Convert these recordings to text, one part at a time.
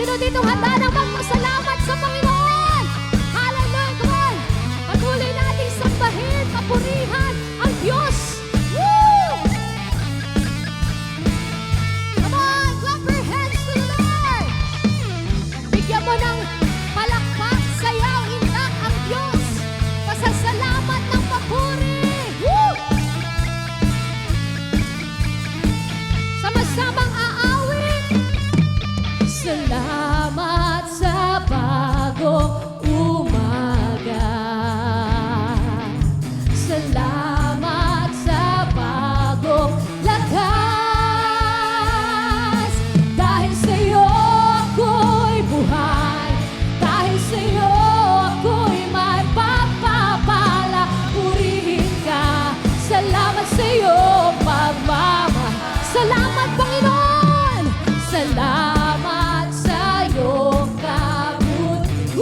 Sino dito handa ng magpasalamat sa Panginoon? Hallelujah! Come on! Patuloy nating sambahin, papurihan ang Diyos! Woo! Come on! Clap your hands to the Lord! Bigyan mo ng palakpak, sayaw, intak ang Diyos! Pasasalamat ng papuri! Woo! Sama-samang aawit! Salamat sa bagong umaga. Salamat sa bagong lakas. Dahil sa'yo ako'y buhay. Dahil sa'yo ako'y may pagpapala. Purihin ka. Salamat sa'yo pagmamahal. Salamat Panginoon. Salamat sa iyong kabuti.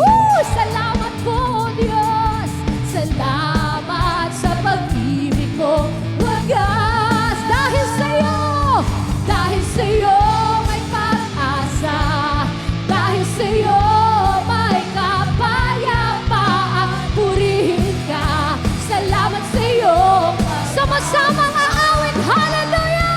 Salamat po, Diyos. Salamat sa pag-ibig mo wagas. Dahil sa'yo may pag-asa. Dahil sa'yo may kapayapaan. Purihin ka. Salamat sa'yo. Sama-samang aawit. Hallelujah!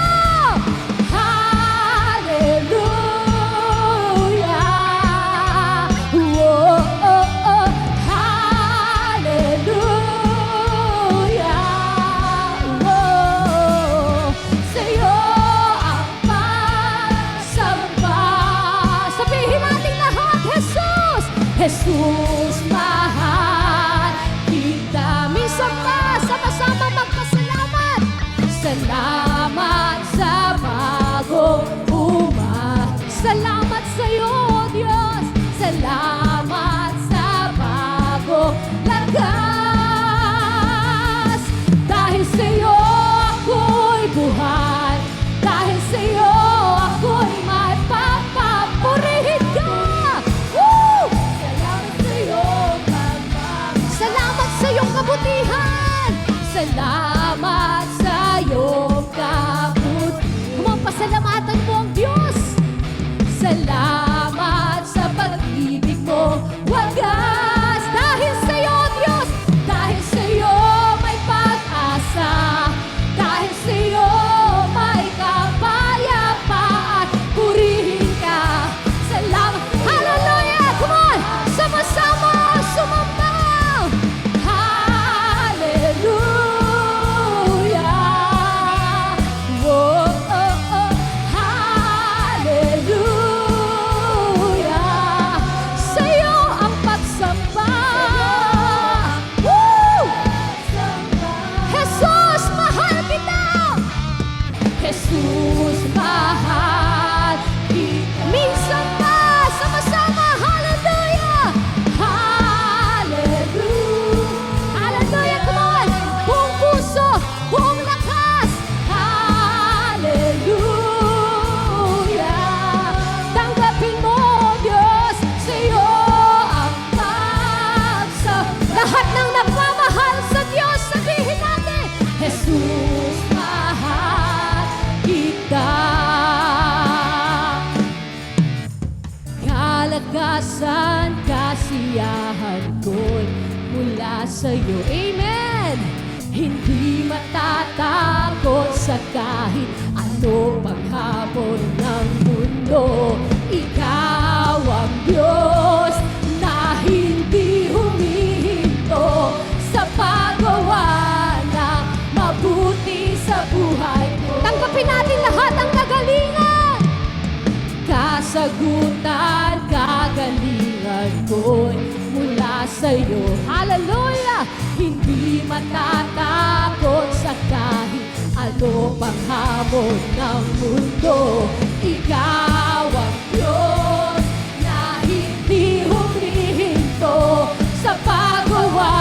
Jesus, mahal kita. Minsan pa, sama-sama magpasalamat. Salamat sa bagong umaga. Salamat sa iyo, Diyos. Salamat sa bagong lakas. Dahil sa iyo ako'y buhay. Dahil sa iyo ako'y may papapurihin ka. Sa iyong kabutihan. Salamat sa iyong kabutihan. Pasalamatan mo ang Diyos. Salamat sa pag-ibig mo wagas. Dahil sa iyo, Diyos. Dahil sa iyo may pag-asa. Dahil sa iyo may kapayapaan. Purihin ka. Salamat. Hallelujah! Come on! Sama-sama sumamba. Jesus, mahal kita. Minsan pa, sama-sama, hallelujah! Hallelujah! Hallelujah, come on! Buong puso, buong lakas! Hallelujah! Tanggapin mo, Diyos, sa iyo ang pagsa. Lahat ng nagmamahal sa Diyos, sabihin natin, Jesus, mahal kita. Kalagasan, kasiyahan ko'y mula sa'yo. Amen! Hindi matatakot sa kahit ano pang hamon ng mundo. Ikaw ang Diyos na hindi humihinto sa paggawa ng mabuti sa buhay ko. Tanggapin natin lahat ang kagalingan. Kasagutan, kagalingan ko'y mula sa'yo. Hallelujah! Hindi matatakot sa kahit ano pang hamon ng mundo. Ikaw ang Diyos na hindi humihinto sa paggawa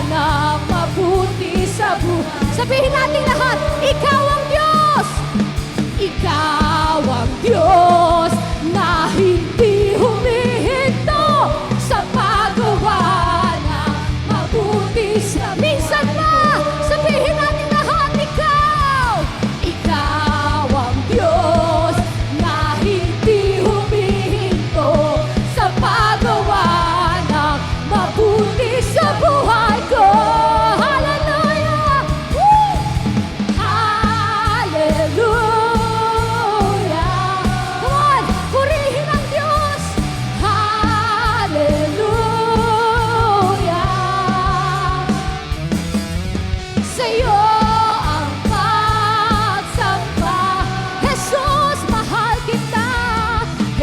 ng mabuti sa buhay. Sabihin natin lahat, ikaw ang Diyos! Ikaw ang Diyos na hindi humihinto sa paggawa ng mabuti sa minsan pa. Sabihin natin lahat, ikaw ang Diyos na hindi humihinto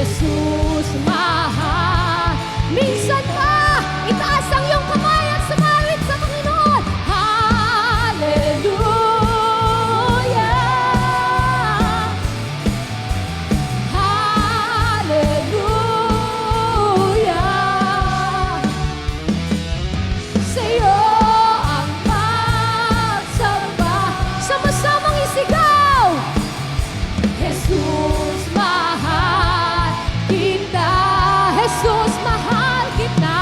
Jesus, mahal. Minsan pa, itaas ang iyong kamay at sumalit sa Panginoon. Hallelujah! Hallelujah! Sa'yo ang pagsamba. Sama-samang isigaw! Jesus, mahal kita. Jesus, mahal kita.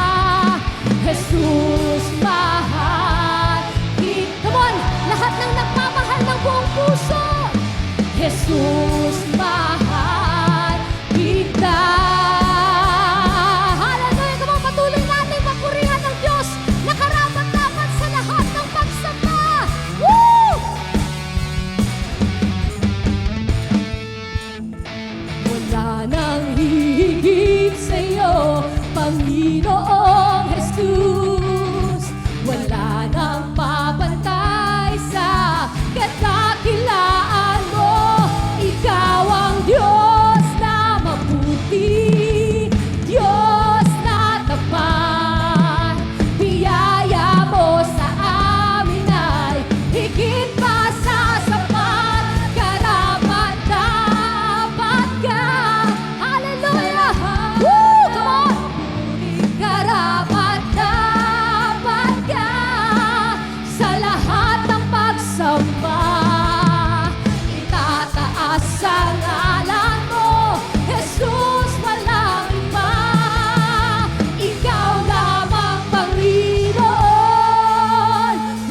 Jesus, mahal kita. Come on, lahat ng nagmamahal ng buong puso. Jesus, mahal kita. Hallelujah! Come on, patuloy natin papurihan ng Diyos na karapat-dapat sa lahat ng pagsamba. Woo! Wala nang hihigit sa'yo, Panginoong Jesus. Wala nang mapantay sa kadakilaan mo. Ikaw ang Diyos na mabuti, Diyos na tapat. Biyaya mo sa amin ay higit pa sa sapat. Karapat-dapat ka. Hallelujah! Woo! Come on! Karapat-dapat ka sa lahat ng pagsamba. Itataas ang ngalan mo, Jesus, walang iba. Ikaw lamang, Panginoon,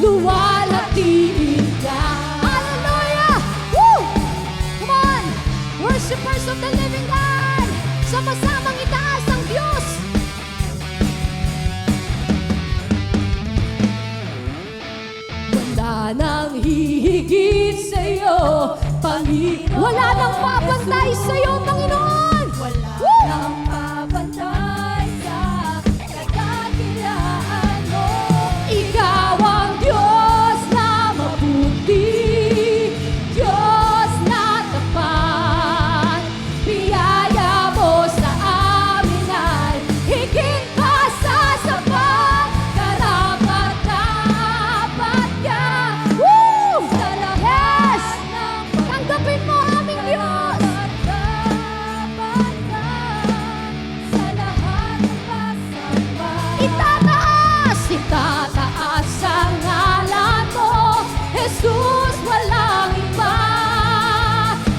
luwalhatiin ka. Hallelujah! Woo! Come on! Worshipers of the living God! Sama-samang itaas ang Diyos! Wala nang hihigit sa'yo, Panginoon. Wala nang papantay sa'yo, Panginoon. Wala nang papantay sa kadakilaan mo. Ikaw ang Diyos na mabuti, Diyos na tapat. Biyaya mo sa amin ay higit pa sa sapat. Karapat-dapat ka. Woo! Yes! Tanggapin mo aming Diyos. Itataas ang ngalan mo, Jesus, walang iba.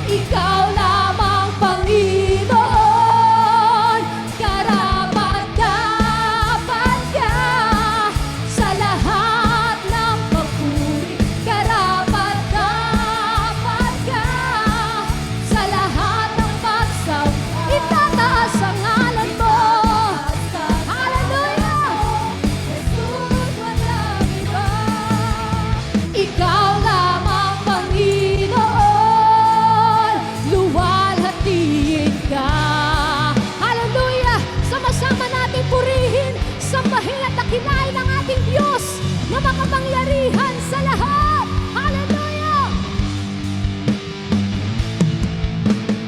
Ikaw lamang, Panginoon. Karapat-dapat ka sa lahat ng papuri. Karapat-dapat ka sa lahat ng pagsamba. Itataas ang ngalan mo. Hallelujah! Ikaw lamang, Panginoon, luwalhatiin ka. Hallelujah! Sama-sama natin purihin, sambahin at dakilain ang ating Diyos na makapangyarihan sa lahat. Hallelujah!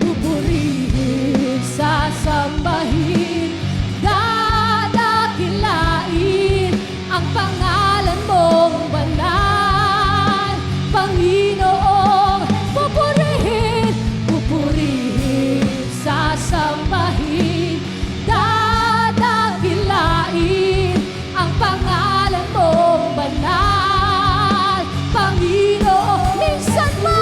Pupurihin, sasambahin, dadakilain ang pangalan mong banal, Panginoong. Pupurihin, sasambahin, dadakilain ang pangalan mong banal, Panginoong. Minsan pa,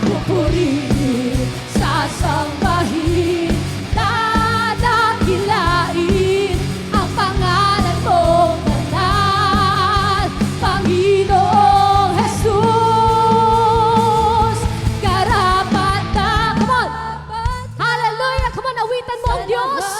pupurihin, sasambahin, dadakilain ang pangalan mong banal, Panginoong Jesus. Karapat-dapat. Come on! Hallelujah! Come on, awitan mo ang Diyos.